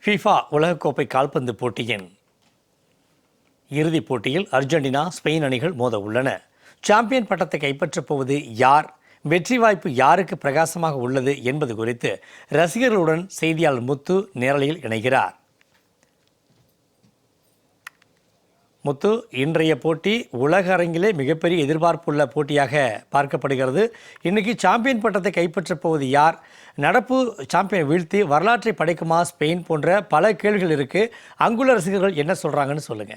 FIFA உலகக்கோப்பை கால்பந்து போட்டியின் இறுதிப் போட்டியில் அர்ஜென்டினா, ஸ்பெயின் அணிகள் மோத உள்ளன. சாம்பியன் பட்டத்தை கைப்பற்றப் போவது யார், வெற்றி வாய்ப்பு யாருக்கு பிரகாசமாக உள்ளது என்பது குறித்து ரசிகர்களுடன் செய்தியாளர் முத்து நேரலையில் இணைகிறார். முத்து, இன்றைய போட்டி உலக அரங்கிலே மிகப்பெரிய எதிர்பார்ப்புள்ள போட்டியாக பார்க்கப்படுகிறது. இன்னைக்கு சாம்பியன் பட்டத்தை கைப்பற்றப் போவது யார், நடப்பு சாம்பியன் வீழ்த்தி வரலாற்றை படைக்குமா ஸ்பெயின் போன்ற பல கேள்விகள் இருக்கு. அங்குள்ள ரசிகர்கள் என்ன சொல்றாங்கன்னு சொல்லுங்க.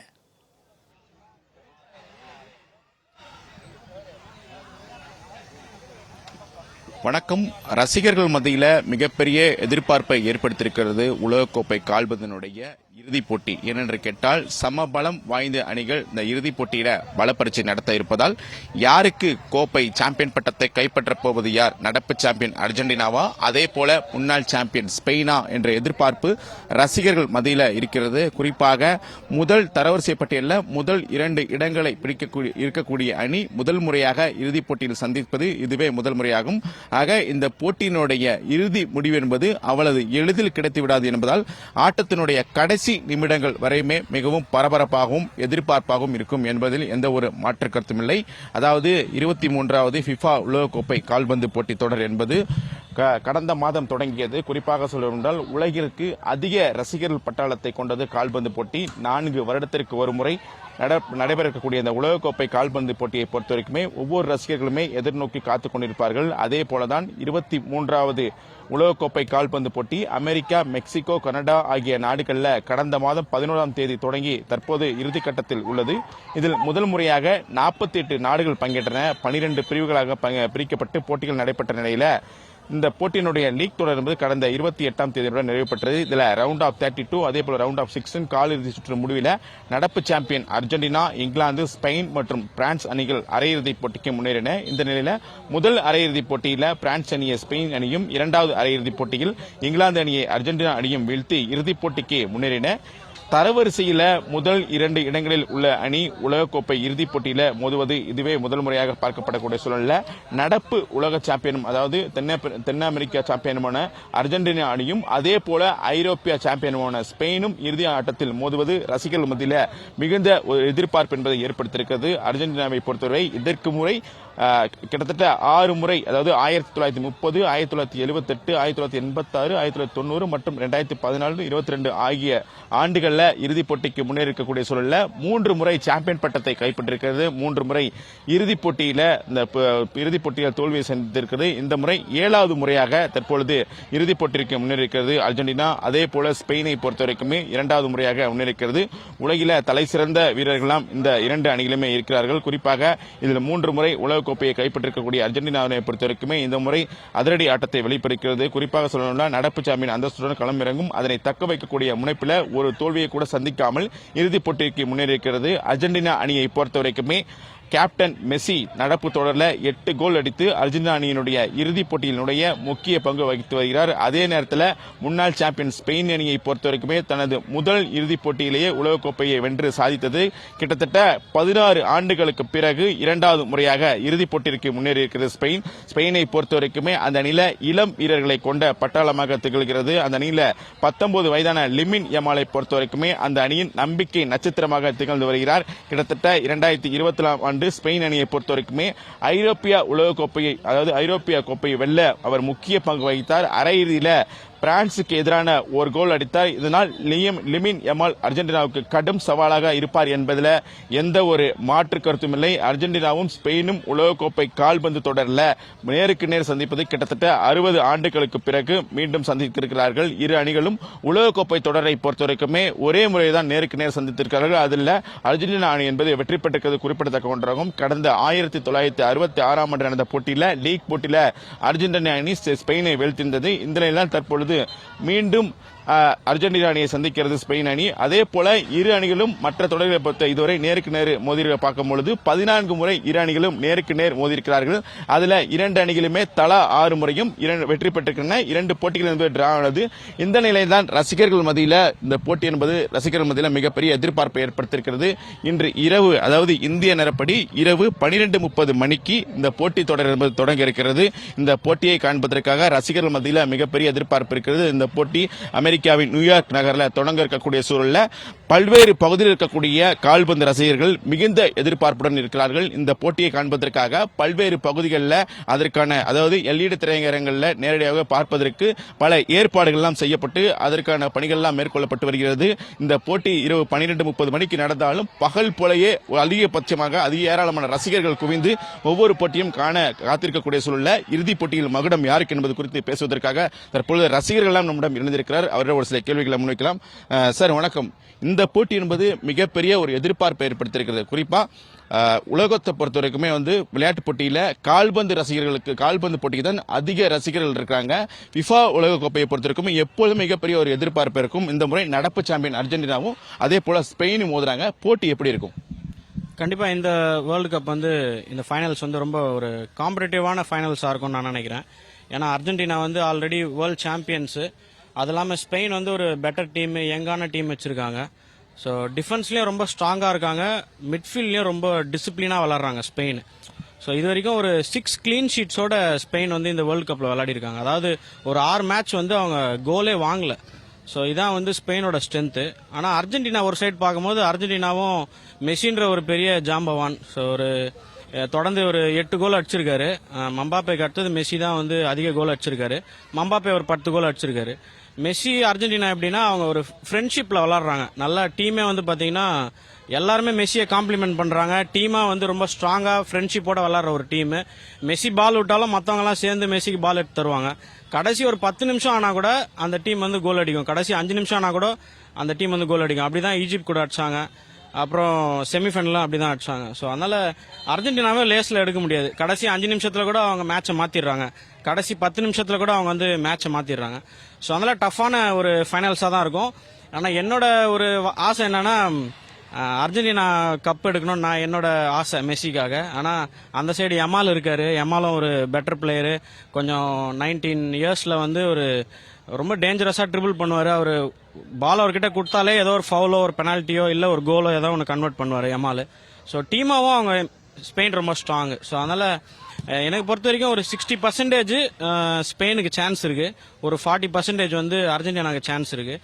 வணக்கம். ரசிகர்கள் மத்தியில் மிகப்பெரிய எதிர்பார்ப்பை ஏற்படுத்தியிருக்கிறது உலகக்கோப்பை கால்பந்தினுடைய இறுதிப் போட்டி. ஏனென்று கேட்டால் சமபலம் வாய்ந்த அணிகள் இந்த இறுதிப் போட்டியில பலப்பரீட்சை நடத்த இருப்பதால் யாருக்கு கோப்பை சாம்பியன் பட்டத்தை கைப்பற்றப் போவது யார், நடப்பு சாம்பியன் அர்ஜென்டினாவா, அதே போல முன்னாள் சாம்பியன் ஸ்பெயினா என்ற எதிர்பார்ப்பு ரசிகர்கள் மத்தியில் இருக்கிறது. குறிப்பாக முதல் தரவரிசை பட்டியலில் முதல் 2 இடங்களை இருக்கக்கூடிய அணி முதல் முறையாக இறுதிப் போட்டியில் சந்திப்பது இதுவே முதல் முறையாகும். ஆக இந்த போட்டியினுடைய இறுதி முடிவு என்பது அவ்வளவு எளிதில் கிடைத்துவிடாது என்பதால் ஆட்டத்தினுடைய கடைசி நிமிடங்கள் வரையுமே மிகவும் பரபரப்பாகவும் எதிர்பார்ப்பாகவும் இருக்கும் என்பதில் எந்த ஒரு மாற்று கருத்தும் இல்லை. அதாவது 23வது ஃபிஃபா உலகக்கோப்பை கால்பந்து போட்டி தொடர் என்பது கடந்த மாதம் தொடங்கியது. குறிப்பாக சொல்வதென்றால் உலகிற்கு அதிக ரசிகர்கள் பட்டாளத்தை கொண்டது கால்பந்து போட்டி. 4 வருடத்திற்கு ஒரு முறை நடைபெற இருக்கக்கூடிய இந்த உலகக்கோப்பை கால்பந்து போட்டியை பொறுத்தவரைக்குமே ஒவ்வொரு ரசிகர்களுமே எதிர்நோக்கி காத்துக் கொண்டிருப்பார்கள். அதே போலதான் 23வது உலகக்கோப்பை கால்பந்து போட்டி அமெரிக்கா, மெக்சிகோ, கனடா ஆகிய நாடுகளில் கடந்த மாதம் 11ஆம் தேதி தொடங்கி தற்போது இறுதிக்கட்டத்தில் உள்ளது. இதில் முதல் முறையாக 48 நாடுகள் பங்கேற்றன. 12 பிரிவுகளாக பிரிக்கப்பட்டு போட்டிகள் நடைபெற்ற நிலையில இந்த போட்டியினுடைய லீக் தொடர் என்பது கடந்த 28ஆம் தேதியுடன் நிறைவு பெற்றது. இதுல ரவுண்ட் ஆஃப் 32 அதே போல ரவுண்ட் ஆஃப் 16 காலிறுதி சுற்று முடிவில் நடப்பு சாம்பியன் அர்ஜென்டினா, இங்கிலாந்து, ஸ்பெயின் மற்றும் பிரான்ஸ் அணிகள் அரையிறுதிப் போட்டிக்கு முன்னேறின. இந்த நிலையில முதல் அரையிறுதிப் போட்டியில பிரான்ஸ் அணியை ஸ்பெயின் அணியும், 2வது அரையிறுதிப் போட்டியில் இங்கிலாந்து அணியை அர்ஜென்டினா அணியும் வீழ்த்தி இறுதிப் போட்டிக்கு முன்னேறின. தரவரிசையில முதல் 2 இடங்களில் உள்ள அணி உலகக்கோப்பை இறுதிப் போட்டியில மோதுவது இதுவே முதல் முறையாக பார்க்கப்படக்கூடிய சூழல்ல நடப்பு உலக சாம்பியனும் அதாவது தென் அமெரிக்கா சாம்பியனுமான அர்ஜென்டினா அணியும் அதே போல ஐரோப்பிய சாம்பியனுமான ஸ்பெயினும் இறுதி ஆட்டத்தில் மோதுவது ரசிகர்கள் மத்தியில் மிகுந்த ஒரு எதிர்பார்ப்பு என்பதை ஏற்படுத்தியிருக்கிறது. அர்ஜென்டினாவை பொறுத்தவரை இதற்கு முறை கிட்டத்தட்ட 6 முறை, அதாவது 1930, 1978, 1986, 1990 மற்றும் 2014, 22 ஆகிய ஆண்டுகள்ல இறுதிப் போட்டிக்கு முன்னேறி இருக்கக்கூடிய சூழல்ல 3 முறை சாம்பியன் பட்டத்தை கைப்பற்றிருக்கிறது. 3 முறை இறுதிப் போட்டியில இந்த இறுதிப் போட்டியில் தோல்வியை சந்தித்திருக்கிறது. இந்த முறை 7வது முறையாக தற்பொழுது இறுதிப் போட்டிக்கு முன்னேறியிருக்கிறது அர்ஜென்டினா. அதே போல ஸ்பெயினை பொறுத்தவரைக்குமே 2வது முறையாக முன்னேறியிருக்கிறது. உலகில தலை சிறந்த வீரர்களாம் இந்த 2 அணிகளுமே இருக்கிறார்கள். குறிப்பாக இதில் 3 முறை உலகக்கோப்பையை கைப்பற்றிருக்கக்கூடிய அர்ஜென்டினாவை பொறுத்தவரைக்குமே இந்த முறை அதிரடி ஆட்டத்தை வெளிப்படுகிறது. குறிப்பாக சொல்லணும்னா நடப்பு சாம்பியன் அந்தஸ்துடன் களமிறங்கும், அதனை தக்க வைக்கக்கூடிய முனைப்பில் ஒரு தோல்வியை கூட சந்திக்காமல் இறுதிப் போட்டிக்கு முன்னேறியிருக்கிறது. அர்ஜென்டினா அணியை பொறுத்தவரைக்குமே கேப்டன் மெஸ்ஸி நடப்பு தொடரில் 8 கோல் அடித்து அர்ஜென்டினா அணியினுடைய இறுதிப் போட்டியினுடைய முக்கிய பங்கு வகித்து வருகிறார். அதே நேரத்தில் முன்னாள் சாம்பியன் ஸ்பெயின் அணியை பொறுத்தவரைக்குமே தனது முதல் இறுதிப் போட்டியிலேயே உலகக்கோப்பையை வென்று சாதித்தது. கிட்டத்தட்ட 16 ஆண்டுகளுக்கு பிறகு 2வது முறையாக இறுதிப் போட்டிக்கு முன்னேறியிருக்கிறது ஸ்பெயின். ஸ்பெயினை பொறுத்தவரைக்குமே அந்த அணியில இளம் வீரர்களை கொண்ட பட்டாளமாக திகழ்கிறது. அந்த அணியில 19 வயதான லிமின் யமாலை பொறுத்தவரைக்குமே அந்த அணியின் நம்பிக்கை நட்சத்திரமாக திகழ்ந்து வருகிறார். கிட்டத்தட்ட 2024ஆம் ஆண்டு ஸ்பெயின் அணியை பொறுத்தவரைக்குமே ஐரோப்பிய உலகக்கோப்பையை, அதாவது ஐரோப்பிய கோப்பையை வெல்ல அவர் முக்கிய பங்கு வகித்தார். அரையிறுதியில பிரான்சுக்கு எதிரான ஒரு கோல் அடித்தார். இதனால் லிமின் யமால் அர்ஜென்டினாவுக்கு கடும் சவாலாக இருப்பார் என்பதில் எந்த ஒரு மாற்று கருத்தும் இல்லை. அர்ஜென்டினாவும் ஸ்பெயினும் உலகக்கோப்பை கால்பந்து தொடரில் நேருக்கு நேர் சந்திப்பது கிட்டத்தட்ட 60 ஆண்டுகளுக்கு பிறகு மீண்டும் சந்தித்திருக்கிறார்கள். இரு அணிகளும் உலகக்கோப்பை தொடரை பொறுத்தவரைக்குமே ஒரே முறைதான் நேருக்கு நேர் சந்தித்திருக்கிறார்கள். அதில் அர்ஜென்டினா அணி என்பது வெற்றி பெற்றிருக்கிறது குறிப்பிடத்தக்க ஒன்றாகும். கடந்த 1966ஆம் ஆண்டு நடந்த போட்டியில் லீக் போட்டியில் அர்ஜென்டினா அணி ஸ்பெயினை வீழ்த்திருந்தது. இந்த நிலையில் தற்பொழுது மீண்டும் அர்ஜென்டினா அணியை சந்திக்கிறது ஸ்பெயின் அணி. அதே போல இரு அணிகளும் மற்ற தொடர்களை பொறுத்த இதுவரை நேருக்கு நேர் மோதி பார்க்கும் பொழுது 14 முறை இரு அணிகளும் நேருக்கு நேர் மோதியிருக்கிறார்கள். அதுல 2 அணிகளுமே தலா 6 முறையும் வெற்றி பெற்றிருக்கின்றன. 2 போட்டிகள் என்பது டிரா ஆனது. இந்த நிலையில்தான் ரசிகர்கள் மத்தியில் இந்த போட்டி என்பது ரசிகர்கள் மத்தியில் மிகப்பெரிய எதிர்பார்ப்பை ஏற்படுத்தியிருக்கிறது. இன்று இரவு, அதாவது இந்திய நேரப்படி இரவு 12:30 மணிக்கு இந்த போட்டி தொடர் என்பது தொடங்க இருக்கிறது. இந்த போட்டியை காண்பதற்காக ரசிகர்கள் மத்தியில் மிகப்பெரிய எதிர்பார்ப்பு இருக்கிறது. இந்த போட்டி அமெரிக்க அமெரிக்காவின் நியூயார்க் நகரில் தொடங்க இருக்கக்கூடிய சூழல்ல பல்வேறு பகுதியில் இருக்கக்கூடிய கால்பந்து ரசிகர்கள் மிகுந்த எதிர்பார்ப்புடன் இருக்கிறார்கள். இந்த போட்டியை காண்பதற்காக பல்வேறு பகுதிகளில் அதற்கான அதாவது எல்இடி திரையரங்களில் நேரடியாக பார்ப்பதற்கு பல ஏற்பாடுகள் எல்லாம் செய்யப்பட்டு அதற்கான பணிகள் எல்லாம் மேற்கொள்ளப்பட்டு வருகிறது. இந்த போட்டி இரவு 12:30 மணிக்கு நடந்தாலும் பகல் போலயே அதிகபட்சமாக ஏராளமான ரசிகர்கள் குவிந்து ஒவ்வொரு போட்டியும் காண காத்திருக்கக்கூடிய சூழல்ல இறுதிப் போட்டியில் மகுடம் யாருக்கு என்பது குறித்து பேசுவதற்காக தற்பொழுது ரசிகர்கள் எல்லாம் நம்மிடம் இணைந்திருக்கிறார். அவரிடம் ஒரு சில கேள்விகளை முன்வைக்கலாம். சார் வணக்கம். இந்த போட்டி என்பது மிகப்பெரிய ஒரு எதிர்பார்ப்பை ஏற்படுத்தியிருக்கிறது. குறிப்பா உலகத்தை பொறுத்த வரைக்குமே விளையாட்டு போட்டியில கால்பந்து ரசிகர்களுக்கு கால்பந்து போட்டிக்கு தான் அதிக ரசிகர்கள் இருக்காங்க. ஃபிஃபா உலக கோப்பையை பொறுத்த வரைக்கும் எப்பொழுதும் மிகப்பெரிய ஒரு எதிர்பார்ப்பு இருக்கும். இந்த முறை நடப்பு சாம்பியன் அர்ஜென்டினாவும் அதே போல ஸ்பெயினும் மோதுறாங்க. போட்டி எப்படி இருக்கும்? கண்டிப்பா இந்த வேர்ல்டு கப் இந்த ஃபைனல்ஸ் ரொம்ப ஒரு காம்படிட்டிவான ஃபைனல்ஸா இருக்கும்னு நான் நினைக்கிறேன். ஏன்னா அர்ஜென்டினா ஆல்ரெடி வேர்ல்டு சாம்பியன்ஸ். அது இல்லாமல் ஸ்பெயின் ஒரு பெட்டர் டீம், யங்கான டீம் வச்சிருக்காங்க. ஸோ டிஃபென்ஸ்லயும் ரொம்ப ஸ்ட்ராங்கா இருக்காங்க, மிட்ஃபீல்ட்லயும் ரொம்ப டிசிப்ளினா விளாடுறாங்க ஸ்பெயின். ஸோ இது வரைக்கும் ஒரு 6 கிளீன் ஷீட்ஸோட ஸ்பெயின் இந்த வேர்ல்டு கப்ல விளையாடி இருக்காங்க. அதாவது ஒரு 6 மேட்ச் அவங்க கோலே வாங்கல. ஸோ இதான் ஸ்பெயினோட ஸ்ட்ரென்த்து. ஆனால் அர்ஜென்டினா ஒரு சைடு பார்க்கும்போது அர்ஜென்டினாவும் மெஸ்ஸின்ற ஒரு பெரிய ஜாம்பவான். ஸோ தொடர்ந்து ஒரு 8 கோல் அடிச்சிருக்காரு. மம்பாப்பேக்கு அடுத்தது மெஸ்ஸி தான் அதிக கோல் அடிச்சிருக்காரு. மம்பாப்பே ஒரு 10 கோல் அடிச்சிருக்காரு. மெஸ்ஸி அர்ஜென்டினா எப்படின்னா அவங்க ஒரு ஃப்ரெண்ட்ஷிப்ல விளாடுறாங்க. நல்லா டீமே பாத்தீங்கன்னா எல்லாருமே மெஸ்ஸியை காம்ப்ளிமெண்ட் பண்றாங்க. டீமா ரொம்ப ஸ்ட்ராங்கா ஃப்ரெண்ட்ஷிப்போட விளாடுற ஒரு டீம். மெஸ்ஸி பால் விட்டாலும் மத்தவங்க எல்லாம் சேர்ந்து மெஸ்ஸிக்கு பால் எடுத்து தருவாங்க. கடைசி ஒரு 10 நிமிஷம் ஆனா கூட அந்த டீம் கோல் அடிக்கும். கடைசி 5 நிமிஷம் ஆனா கூட அந்த டீம் கோல் அடிக்கும். அப்படிதான் ஈஜிப்ட் கூட அடிச்சாங்க. அப்புறம் செமிஃபைனல் அப்படிதான் அடிச்சாங்க. ஸோ அதனால அர்ஜென்டினாவே லேஸ்ல எடுக்க முடியாது. கடைசி 5 நிமிஷத்துல கூட அவங்க மேட்சை மாத்திடுறாங்க. கடைசி 10 நிமிஷத்துல கூட அவங்க மேட்சை மாத்திடுறாங்க. ஸோ அதனால டஃப்பான ஒரு ஃபைனல்ஸா தான் இருக்கும். ஆனா என்னோட ஒரு ஆசை என்னன்னா அர்ஜென்டினா கப் எடுக்கணும்னு நான் என்னோட ஆசை மெஸ்ஸிக்காக. ஆனா அந்த சைடு யமால் இருக்காரு. யமாலும் ஒரு பெட்டர் பிளேயரு. கொஞ்சம் 19 இயர்ஸ்ல ஒரு ரொம்ப டேஞ்சரஸா ட்ரிபிள் பண்ணுவாரு. அவரு பால் அவர்கிட்ட கொடுத்தாலே ஏதோ ஒரு ஃபவுலோ ஒரு பெனால்ட்டியோ இல்ல ஒரு கோலோ ஏதோ ஒன்று கன்வெர்ட் பண்ணுவாரு யமால். ஸோ டீமாவும் அவங்க ஸ்பெயின் ரொம்ப ஸ்ட்ராங். ஸோ அதனால எனக்கு பொறுத்த வரைக்கும் ஒரு 60% ஸ்பெயினுக்கு சான்ஸ் இருக்கு, ஒரு 40% அர்ஜென்டினாக்கு சான்ஸ் இருக்கு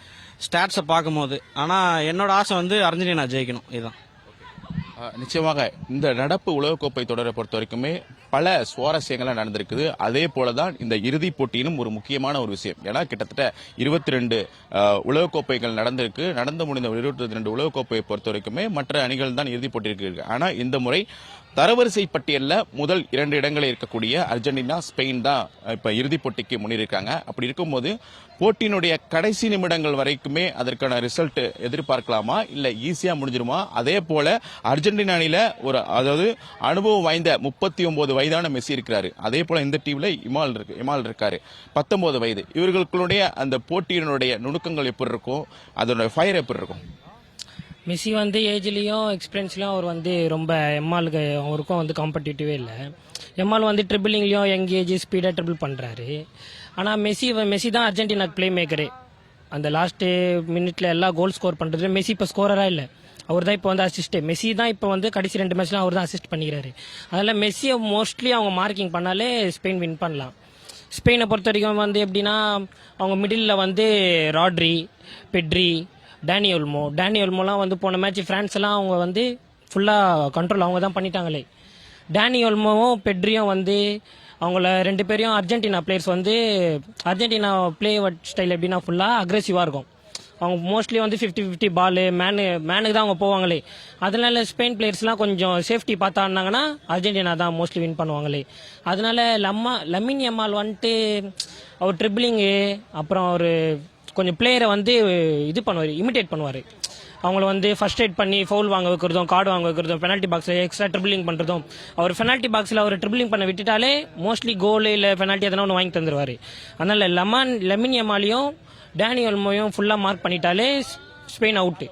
ஸ்டாட்ஸை பார்க்கும்போது. ஆனா என்னோட ஆசை அர்ஜென்டினா ஜெயிக்கணும். இதுதான். நிச்சயமாக இந்த நடப்பு உலகக்கோப்பை தொடரை பொறுத்த வரைக்குமே பல சுவாரஸ்யங்கள்லாம் நடந்திருக்குது. அதே போலதான் இந்த இறுதிப் போட்டியிலும் ஒரு முக்கியமான ஒரு விஷயம். ஏன்னா கிட்டத்தட்ட 22 உலகக்கோப்பைகள் நடந்து முடிந்த 22 உலகக்கோப்பையை பொறுத்த வரைக்குமே மற்ற அணிகள் தான் இறுதிப் போட்டி இருக்கு. ஆனா இந்த முறை தரவரிசை பட்டியல்ல முதல் 2 இடங்களில் இருக்கக்கூடிய அர்ஜென்டினா, ஸ்பெயின் தான் இப்ப இறுதிப் போட்டிக்கு முன்னிருக்காங்க. அப்படி இருக்கும்போது போட்டியினுடைய கடைசி நிமிடங்கள் வரைக்குமே அதற்கான ரிசல்ட் எதிர்பார்க்கலாமா, இல்ல ஈஸியா முடிஞ்சிருமா? அதே போல அர்ஜென்டினா அணியில அதாவது அனுபவம் வாய்ந்த 39 வயதான மெஸ்ஸி இருக்கிறாரு. அதே போல இந்த டீம்ல இமால் இருக்காரு 19 வயது. இவர்களுடைய அந்த போட்டியினுடைய நுணுக்கங்கள் எப்படி இருக்கும், அதோட ஃபயர் எப்படி இருக்கும்? மெஸ்ஸி ஏஜ்லேயும் எக்ஸ்பீரியன்ஸ்லையும் அவர் ரொம்ப எம்மாலுக்கு அவருக்கும் காம்படிட்டிவே இல்லை. எம்மால் ட்ரிபிளிங்லையும் யங் ஏஜ் ஸ்பீடாக ட்ரிபிள் பண்ணுறாரு. ஆனால் மெஸ்ஸி தான் அர்ஜென்டினாக்கு பிளே மேக்கரே. அந்த லாஸ்ட் மினிட்ல எல்லாம் கோல் ஸ்கோர் பண்ணுறது மெஸ்ஸி இப்போ ஸ்கோரராக இல்லை, அவர் தான் இப்போ அசிஸ்ட். மெஸ்ஸி தான் இப்போ கடைசி 2 மேட்ச்லாம் அவர் தான் அசிஸ்ட் பண்ணிக்கிறாரு. அதனால மெஸ்ஸியை மோஸ்ட்லி அவங்க மார்க்கிங் பண்ணாலே ஸ்பெயின் வின் பண்ணலாம். ஸ்பெயினை பொறுத்த வரைக்கும் எப்படின்னா அவங்க மிடில் ராட்ரி, பெட்ரி, டேனி ஒல்மோலாம் போன மேட்ச் பிரான்ஸ் எல்லாம் அவங்க ஃபுல்லாக கண்ட்ரோல் அவங்க தான் பண்ணிட்டாங்களே. டேனி ஒல்மோவும் பெட்ரியும் அவங்கள 2 பேரையும் Argentina players Argentina play style எப்படின்னா ஃபுல்லாக அக்ரெசிவாக இருக்கும். அவங்க மோஸ்ட்லி 50-50 பால் மேனுக்கு தான் அவங்க போவாங்களே. அதனால ஸ்பெயின் பிளேயர்ஸ்லாம் கொஞ்சம் சேஃப்டி பார்த்து ஆடினாங்கன்னா அர்ஜென்டினா தான் மோஸ்ட்லி வின் பண்ணுவாங்களே. அதனால லமின் யமால் அவர் ட்ரிபிளிங்கு அப்புறம் அவர் கொஞ்சம் பிளேயரை இது பண்ணுவார், இமிடேட் பண்ணுவார். அவங்கள ஃபர்ஸ்ட் எய்ட் பண்ணி ஃபவுல் வாங்க வைக்கிறதும், கார்டு வாங்க வைக்கிறதும், பெனால்ட்டி பாக்ஸில் எக்ஸ்ட்ரா ட்ரிபிளிங் பண்ணுறதும். அவர் பெனால்ட்டி பாக்ஸில் அவர் ட்ரிபிளிங் பண்ண விட்டுட்டாலே மோஸ்ட்லி கோல் இல்லை பெனால்ட்டி எதனா ஒன்று வாங்கி தந்துடுவார். அதனால லமின் யமாலையும் டேனி ஒல்மோயும் ஃபுல்லாக மார்க் பண்ணிட்டாலே ஸ்பெயின் அவுட்டு.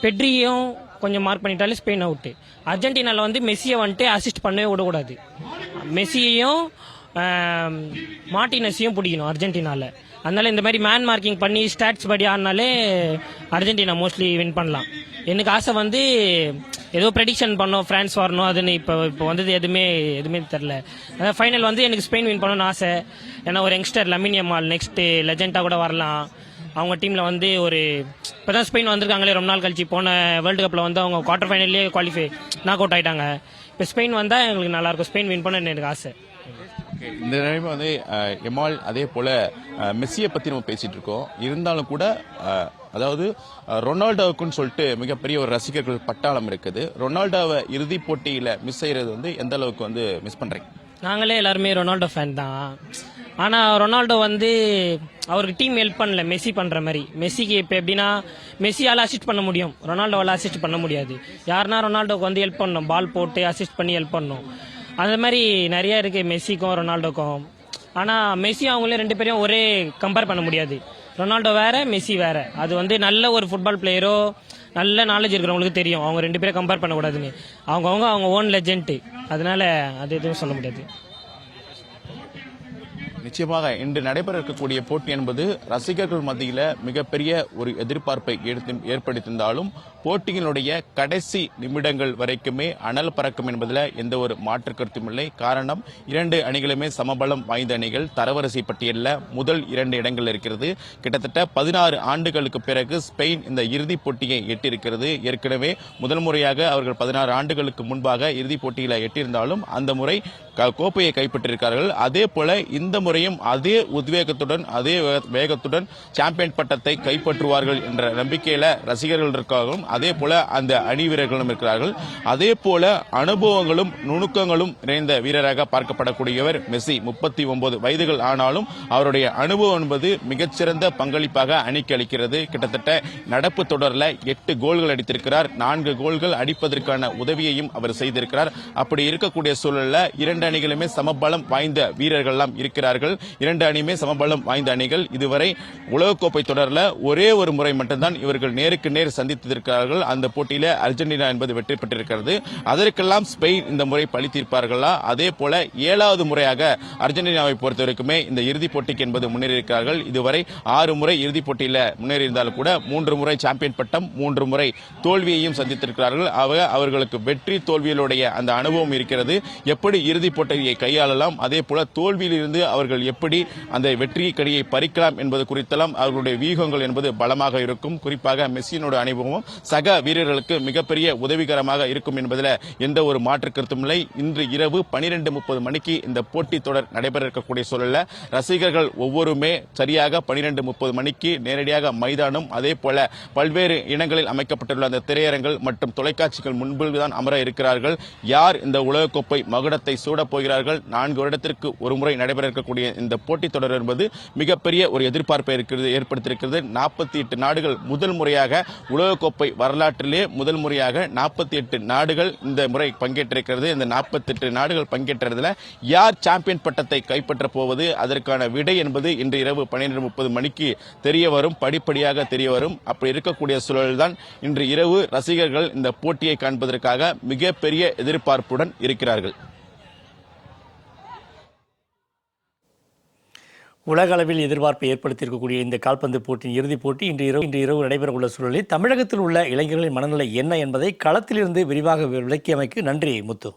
பெட்ரியும் கொஞ்சம் மார்க் பண்ணிட்டாலே ஸ்பெயின் அவுட்டு. அர்ஜென்டினாவில் மெஸ்ஸியை அசிஸ்ட் பண்ணவே விடக்கூடாது. மெஸ்ஸியையும் மார்டினஸையும் பிடிக்கணும் அர்ஜென்டினாவில். அதனால இந்த மாதிரி மேன் மார்க்கிங் பண்ணி ஸ்டாட்ஸ் படி ஆடினாலே அர்ஜென்டினா மோஸ்ட்லி வின் பண்ணலாம். எனக்கு ஆசை ஏதோ ப்ரெடிக்ஷன் பண்ணோம் பிரான்ஸ் வரணும், அதுன்னு இப்போ எதுவுமே தெரில. அதாவது ஃபைனல் எனக்கு ஸ்பெயின் வின் பண்ணணும்னு ஆசை. ஏன்னா ஒரு யங்ஸ்டர் லமின் யமால் நெக்ஸ்ட் லெஜெண்டா கூட வரலாம். அவங்க டீமில் வந்து ஒரு இப்போ தான் ஸ்பெயின் வந்திருக்காங்களே ரொம்ப நாள் கழிச்சு, போன வேர்ல்டு கப்பில் வந்து அவங்க குவார்டர் ஃபைனல்லே குவாலிஃபை நாக் அவுட் ஆகிட்டாங்க. இப்போ ஸ்பெயின் வந்தால் எங்களுக்கு நல்லாயிருக்கும், ஸ்பெயின் வின் பண்ண எனக்கு ஆசை. இந்த நிலைமை வந்து எமால் அதே போல மெஸ்ஸியை பத்தி நம்ம பேசிட்டு இருக்கோம். இருந்தாலும் கூட அதாவது ரொனால்டோவுக்குன்னு சொல்லிட்டு மிகப்பெரிய ஒரு ரசிகர்கள் பட்டாளம் இருக்குது. ரொனால்டோவை இறுதிப் போட்டியில மிஸ் செய்யறது வந்து எந்த அளவுக்கு வந்து மிஸ் பண்றீங்க? நாங்களே எல்லாருமே ரொனால்டோ ஃபேன் தான். ஆனால் ரொனால்டோ வந்து அவருக்கு டீம் ஹெல்ப் பண்ணல மெஸ்ஸி பண்ணுற மாதிரி. மெஸ்ஸிக்கு இப்போ எப்படின்னா மெஸ்ஸியால் அசிஸ்ட் பண்ண முடியும், ரொனால்டோவால் அசிஸ்ட் பண்ண முடியாது. யாருன்னா ரொனால்டோக்கு வந்து ஹெல்ப் பண்ணணும், பால் போட்டு அசிஸ்ட் பண்ணி ஹெல்ப் பண்ணணும். அந்த மாதிரி நிறைய இருக்குது மெஸ்ஸிக்கும் ரொனால்டோக்கும். ஆனால் மெஸ்ஸி அவங்களே ரெண்டு பேரையும் ஒரே கம்பேர் பண்ண முடியாது. ரொனால்டோ வேற, மெஸ்ஸி வேற. அது வந்து நல்ல ஒரு ஃபுட்பால் பிளேயரோ நல்ல நாலேஜ் இருக்கிறவங்களுக்கு தெரியும் அவங்க ரெண்டு பேரை கம்பேர் பண்ணக்கூடாதுன்னு. அவங்க ஓன் லெஜெண்ட், அதனால அது எதுவும் சொல்ல முடியாது. நிச்சயமாக இன்று நடைபெற இருக்கக்கூடிய போட்டி என்பது ரசிகர்கள் மத்தியில மிகப்பெரிய ஒரு எதிர்பார்ப்பை ஏற்படுத்தியிருந்தாலும் போட்டியினுடைய கடைசி நிமிடங்கள் வரைக்குமே அனல் பறக்கும் என்பதில் எந்த ஒரு மாற்று கருத்தும் இல்லை. காரணம், இரண்டு அணிகளுமே சமபலம் வாய்ந்த அணிகள். தரவரிசை பட்டியலில் முதல் 2 இடங்கள் இருக்கிறது. கிட்டத்தட்ட 16 ஆண்டுகளுக்கு பிறகு ஸ்பெயின் இந்த இறுதிப் போட்டியை எட்டியிருக்கிறது. ஏற்கனவே முதல் முறையாக அவர்கள் 16 ஆண்டுகளுக்கு முன்பாக இறுதிப் போட்டியில எட்டியிருந்தாலும் அந்த முறை கோப்பையை கைப்பற்றியிருக்கிறார்கள். அதே போல இந்த முறையும் அதே உத்வேகத்துடன் அதே வேகத்துடன் சாம்பியன் பட்டத்தை கைப்பற்றுவார்கள் என்ற நம்பிக்கையில ரசிகர்கள் இருக்கார்கள். அதே போல அந்த அணி வீரர்களும் இருக்கிறார்கள். அதே போல அனுபவங்களும் நுணுக்கங்களும் நிறைந்த வீரராக பார்க்கப்படக்கூடியவர் மெஸ்ஸி. 39 வயதுகள் ஆனாலும் அவருடைய அனுபவம் என்பது மிகச்சிறந்த பங்களிப்பாக அணிக்கு அளிக்கிறது. கிட்டத்தட்ட நடப்பு தொடரில் 8 கோல்கள் அடித்திருக்கிறார். 4 கோல்கள் அடிப்பதற்கான உதவியையும் அவர் செய்திருக்கிறார். அப்படி இருக்கக்கூடிய சூழலில் 2 அணிகளுமே சமபலம் வாய்ந்த வீரர்கள் எல்லாம் இருக்கிறார்கள். 2 அணியுமே சமபலம் வாய்ந்த அணிகள். இதுவரை உலகக்கோப்பை தொடரில் ஒரே ஒரு முறை மட்டும்தான் இவர்கள் நேருக்கு நேர் சந்தித்திருக்கிறார்கள். அந்த போட்டியில அர்ஜென்டினா என்பது வெற்றி பெற்றிருக்கிறது. அதற்கெல்லாம் ஸ்பெயின் இந்த முறை பழி தீர்ப்பார்களா? அதே போல 7வது முறையாக அர்ஜென்டினாவை பொறுத்தவரைக்குமே இந்த இறுதிப் போட்டிக்கு என்பது முன்னேறியிருக்கிறார்கள். இதுவரை 6 முறை இறுதிப் போட்டியில முன்னேறியிருந்தாலும் கூட 3 முறை சாம்பியன் பட்டம், 3 முறை தோல்வியையும் சந்தித்திருக்கிறார்கள். அவர்களுக்கு வெற்றி தோல்விகளுடைய அந்த அனுபவம் இருக்கிறது. எப்படி இறுதிப் போட்டியை கையாளலாம், அதே போல தோல்வியிலிருந்து அவர்கள் எப்படி அந்த வெற்றி கடியை பறிக்கலாம் என்பது குறித்தெல்லாம் அவர்களுடைய வியூகங்கள் என்பது பலமாக இருக்கும். குறிப்பாக மெஸ்ஸியினோட அனுபவம் சக வீரர்களுக்கு மிகப்பெரிய உதவிகரமாக இருக்கும் என்பதில் எந்த ஒரு மாற்று கருத்தும் இல்லை. இன்று இரவு 12:30 மணிக்கு இந்த போட்டி தொடர் நடைபெற இருக்கக்கூடிய சூழலில் ரசிகர்கள் ஒவ்வொருமே சரியாக 12:30 மணிக்கு நேரடியாக மைதானம், அதே போல பல்வேறு இடங்களில் அமைக்கப்பட்டுள்ள அந்த திரையரங்கள் மற்றும் தொலைக்காட்சிகள் முன்பில்தான் அமர இருக்கிறார்கள். யார் இந்த உலகக்கோப்பை மகுடத்தை சூடப் போகிறார்கள்? 4 வருடத்திற்கு ஒரு முறை நடைபெற இருக்கக்கூடிய இந்த போட்டித் தொடர் என்பது மிகப்பெரிய ஒரு எதிர்பார்ப்பை ஏற்படுத்தியிருக்கிறது. 48 நாடுகள் முதல் முறையாக உலகக்கோப்பை வரலாற்றிலே முதல் முறையாக 48 நாடுகள் இந்த முறை பங்கேற்றிருக்கிறது. இந்த 48 நாடுகள் பங்கேற்றதில் யார் சாம்பியன் பட்டத்தை கைப்பற்ற போவது, அதற்கான விடை என்பது இன்று இரவு 12:30 மணிக்கு தெரிய வரும், படிப்படியாக தெரிய வரும். அப்படி இருக்கக்கூடிய சூழல்தான் இன்று இரவு ரசிகர்கள் இந்த போட்டியை காண்பதற்காக மிகப்பெரிய எதிர்பார்ப்புடன் இருக்கிறார்கள். உலக அளவில் எதிர்பார்ப்பை ஏற்படுத்தியிருக்கக்கூடிய இந்த கால்பந்து போட்டியின் இறுதிப் போட்டி இன்று இரவு நடைபெற உள்ள சூழலில் தமிழகத்தில் உள்ள இளைஞர்களின் மனநிலை என்ன என்பதை களத்திலிருந்து விரிவாக விளக்கியமைக்கு நன்றி முத்து.